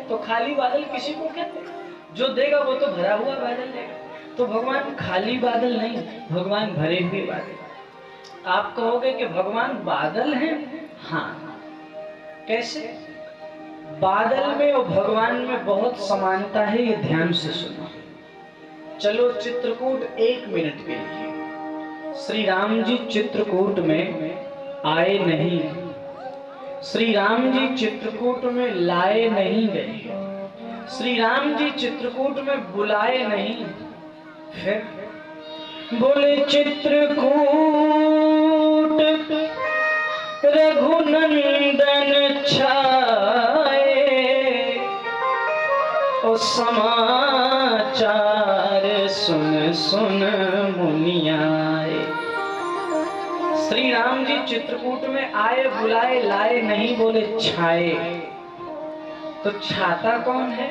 तो खाली बादल किसी को कहते हैं? जो देगा वो तो भरा हुआ बादल देगा। तो भगवान खाली बादल नहीं, भगवान भरे हुए बादल। आप कहोगे कि भगवान बादल हैं? हाँ। कैसे? बादल में और भगवान में बहुत समानता है, ये ध्यान से सुनो। चलो चित्रकूट 1 मिनट के लिए। श्री राम जी चित्रकूट में आए नहीं, श्री राम जी चित्रकूट में लाए नहीं गए, श्री राम जी चित्रकूट में बुलाए नहीं। फिर बोले चित्रकूट रघुनंदन छाए, ओ समाचार सुन सुन मुनियाए। श्री राम जी चित्रकूट में आए, बुलाए, लाए नहीं, बोले छाए। तो छाता कौन है?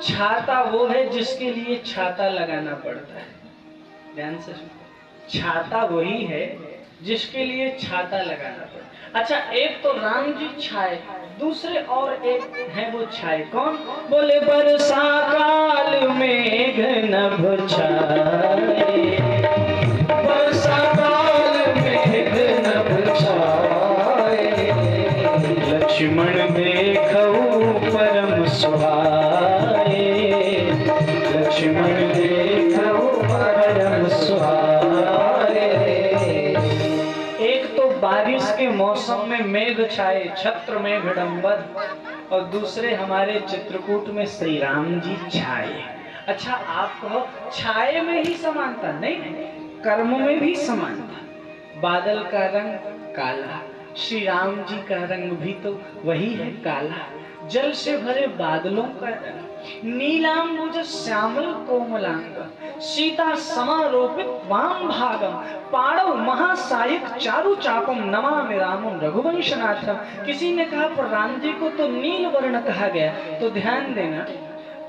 छाता वो है जिसके लिए छाता लगाना पड़ता है। ध्यान से सुनो, छाता वही है जिसके लिए छाता लगाना पड़ता है। अच्छा, एक तो राम जी छाए, दूसरे और एक है वो छाए। कौन? बोले बरसा काल मेघ नभ छाए, बरसा काल मेघ नभ छाए, लक्ष्मण देखऊ परम सुहाए, लक्ष्मण देखऊ परम सुहाए। एक तो बारिश के मौसम में मेघ छाए, छत्र मेघ डंबर, और दूसरे हमारे चित्रकूट में श्री राम जी छाए। अच्छा, आप कहो छाए में ही समानता? नहीं, कर्म में भी समानता। बादल का रंग काला, श्री राम जी का रंग भी तो वही है, काला। जल से भरे बादलों का रंग नीलांबुज श्यामल कोमलांग, सीता समारोपित वाम भागम, पाणव महासायक चारु चापम, नमामि रामम रघुवंशनाथम। किसी ने कहा पर राम जी को तो नील वर्ण कहा गया, तो ध्यान देना,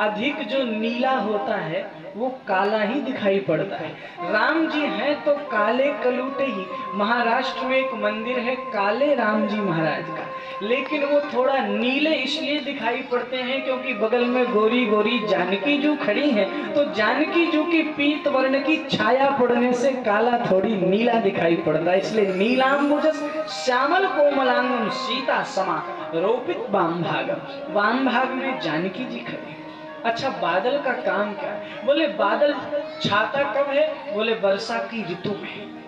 अधिक जो नीला होता है वो काला ही दिखाई पड़ता है। राम जी हैं तो काले कलूटे ही। महाराष्ट्र में एक मंदिर है काले राम जी महाराज का, लेकिन वो थोड़ा नीले इसलिए दिखाई पड़ते हैं क्योंकि बगल में गोरी गोरी जानकी जी खड़ी है, तो जानकी जी की पीत वर्ण की छाया पड़ने से काला थोड़ी नीला दिखाई पड़ता है, इसलिए नीलांबुजस श्यामल कोमलांगम, सीता समा रोपित वाम भागम, वाम भाग में जानकी जी खड़ी। अच्छा, बादल का काम क्या है? बोले बादल छाता कब है? बोले वर्षा की ऋतु में।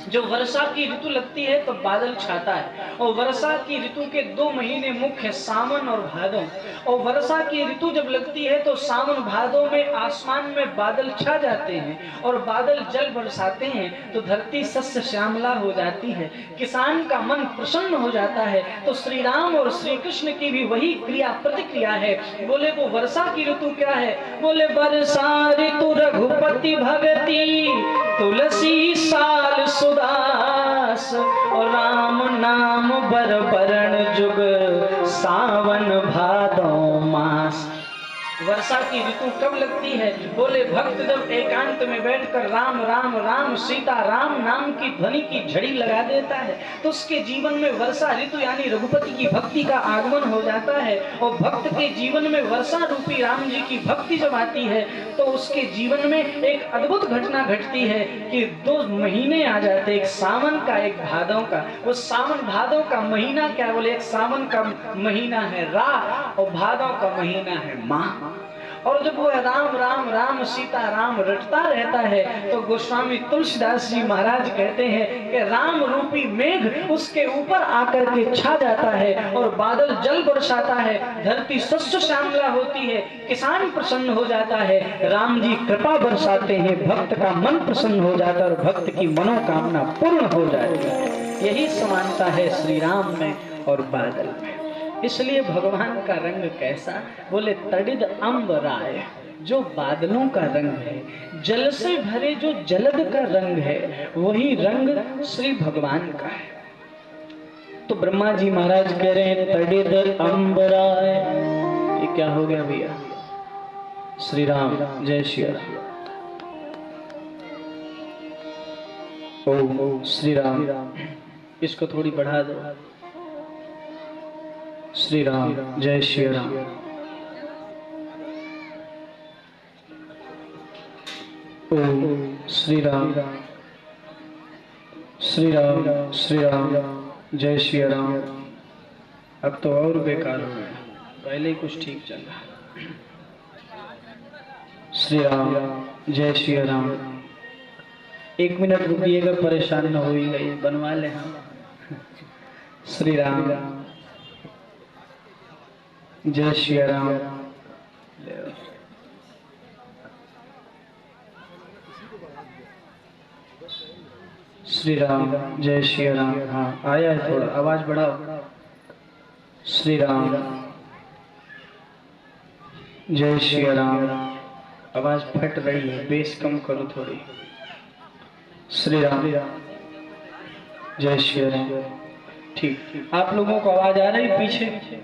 जो वर्षा की ऋतु लगती है तो बादल छाता है। और वर्षा की ऋतु के 2 महीने मुख्य, सावन और भादो। और वर्षा की ऋतु जब लगती है तो सावन भादो में आसमान में बादल छा जाते हैं और बादल जल बरसाते हैं, तो धरती सस्य श्यामला हो जाती है, किसान का मन प्रसन्न हो जाता है। तो श्री राम और श्री कृष्ण की भी वही क्रिया प्रतिक्रिया है। बोले वो वर्षा की ऋतु क्या है? बोले वर्षा ऋतु रघुपति भगति, तुलसी साल सुदास, और राम नाम बरबरण जुग, सावन भादो मास। वर्षा की ऋतु कब लगती है? बोले भक्त जब एकांत में बैठकर राम राम राम सीता राम नाम की ध्वनि की झड़ी लगा देता है तो उसके जीवन में वर्षा ऋतु यानी रघुपति की भक्ति का आगमन हो जाता है। और भक्त के जीवन में वर्षा रूपी राम जी की भक्ति जब आती है तो उसके जीवन में एक अद्भुत घटना घटती है कि 2 महीने आ जाते, एक सावन का एक भादों का। वो सावन भादों का महीना क्या? बोले एक सावन का महीना है रा और भादों का महीना है माह। और जब वो राम राम राम सीता राम रटता रहता है तो गोस्वामी तुलसीदास जी महाराज कहते हैं कि राम रूपी मेघ उसके ऊपर आकर के छा जाता है और बादल जल बरसाता है, धरती शस्य श्यामला होती है, किसान प्रसन्न हो जाता है, राम जी कृपा बरसाते हैं, भक्त का मन प्रसन्न हो जाता है और भक्त की मनोकामना पूर्ण हो जाती है। यही समानता है श्री राम में और बादल में। इसलिए भगवान का रंग कैसा? बोले तड़िद अंबराय, जो बादलों का रंग है, जल से भरे जो जलद का रंग है, वही रंग श्री भगवान का है। तो ब्रह्मा जी महाराज कह रहे हैं तड़िद अंबराय। ये क्या हो गया भैया? श्री राम, जय श्री राम। ओम श्री राम। इसको थोड़ी बढ़ा दो। श्री राम, जय श्री राम। ओम श्री राम, श्री राम, श्री राम, जय श्री राम। अब तो और बेकार हो गया, पहले ही कुछ ठीक चल रहा। श्री राम, जय श्री राम। 1 मिनट रुकिएगा, परेशान न होइएगा, ये बनवा ले हम। श्री राम, जय श्री राम। श्री राम, जय श्री राम। हाँ आया है, थोड़ा आवाज बढ़ाओ। श्री राम, जय श्री राम। आवाज फट रही है, बेस कम करो थोड़ी। श्री राम, जय श्री राम। ठीक, आप लोगों को आवाज आ रही पीछे?